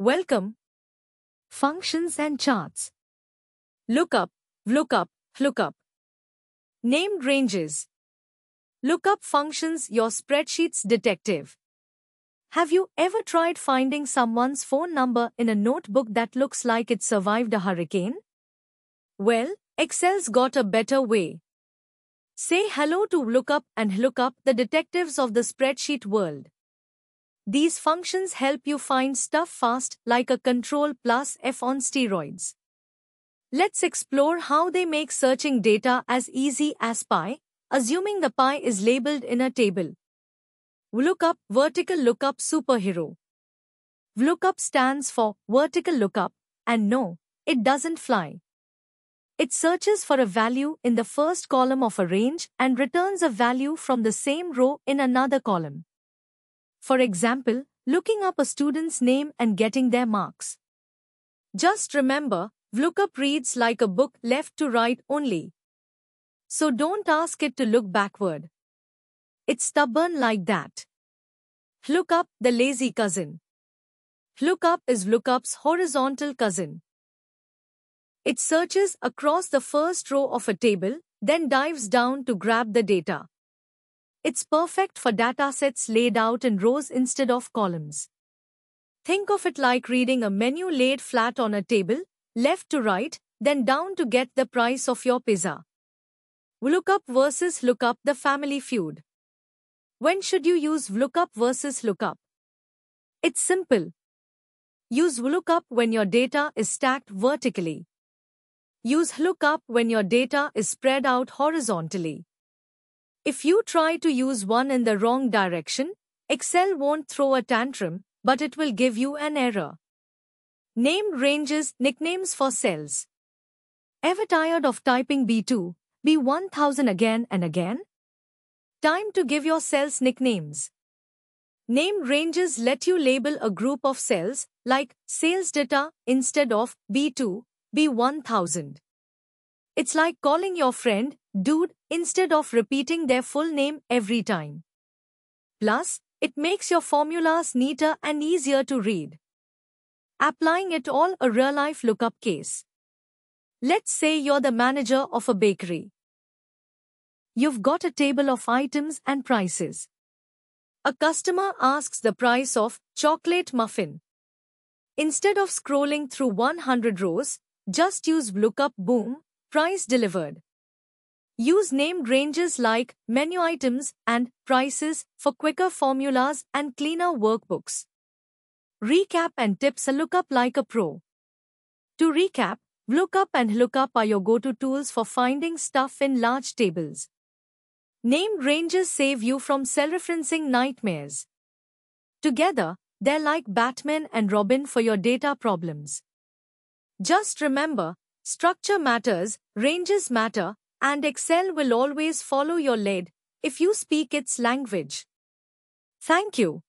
Welcome. Functions and charts. Lookup, VLOOKUP, lookup. Named ranges. Lookup functions your spreadsheet's detective. Have you ever tried finding someone's phone number in a notebook that looks like it survived a hurricane? Well, Excel's got a better way. Say hello to VLOOKUP and HLOOKUP, the detectives of the spreadsheet world. These functions help you find stuff fast, like a Control+F on steroids. Let's explore how they make searching data as easy as pie, assuming the pie is labeled in a table. VLOOKUP, Vertical Lookup Superhero. VLOOKUP stands for Vertical Lookup, and no, it doesn't fly. It searches for a value in the first column of a range and returns a value from the same row in another column. For example, looking up a student's name and getting their marks. Just remember, VLOOKUP reads like a book left to right only. So don't ask it to look backward. It's stubborn like that. HLOOKUP, the lazy cousin. HLOOKUP is VLOOKUP's horizontal cousin. It searches across the first row of a table, then dives down to grab the data. It's perfect for datasets laid out in rows instead of columns. Think of it like reading a menu laid flat on a table, left to right, then down to get the price of your pizza. VLOOKUP versus LOOKUP, the family feud. When should you use VLOOKUP versus LOOKUP? It's simple. Use VLOOKUP when your data is stacked vertically. Use HLOOKUP when your data is spread out horizontally. If you try to use one in the wrong direction, Excel won't throw a tantrum, but it will give you an error. Named ranges, nicknames for cells. Ever tired of typing B2, B1000 again and again? Time to give your cells nicknames. Named ranges let you label a group of cells, like sales data, instead of B2, B1000. It's like calling your friend dude instead of repeating their full name every time. Plus, it makes your formulas neater and easier to read. Applying it all a real-life lookup case. Let's say you're the manager of a bakery. You've got a table of items and prices. A customer asks the price of chocolate muffin. Instead of scrolling through 100 rows, just use VLOOKUP, boom, price delivered. Use named ranges like menu items and prices for quicker formulas and cleaner workbooks. Recap and tips: a lookup like a pro. To recap, VLOOKUP and HLOOKUP are your go-to tools for finding stuff in large tables. Named ranges save you from cell-referencing nightmares. Together, they're like Batman and Robin for your data problems. Just remember, structure matters, ranges matter, and Excel will always follow your lead if you speak its language. Thank you.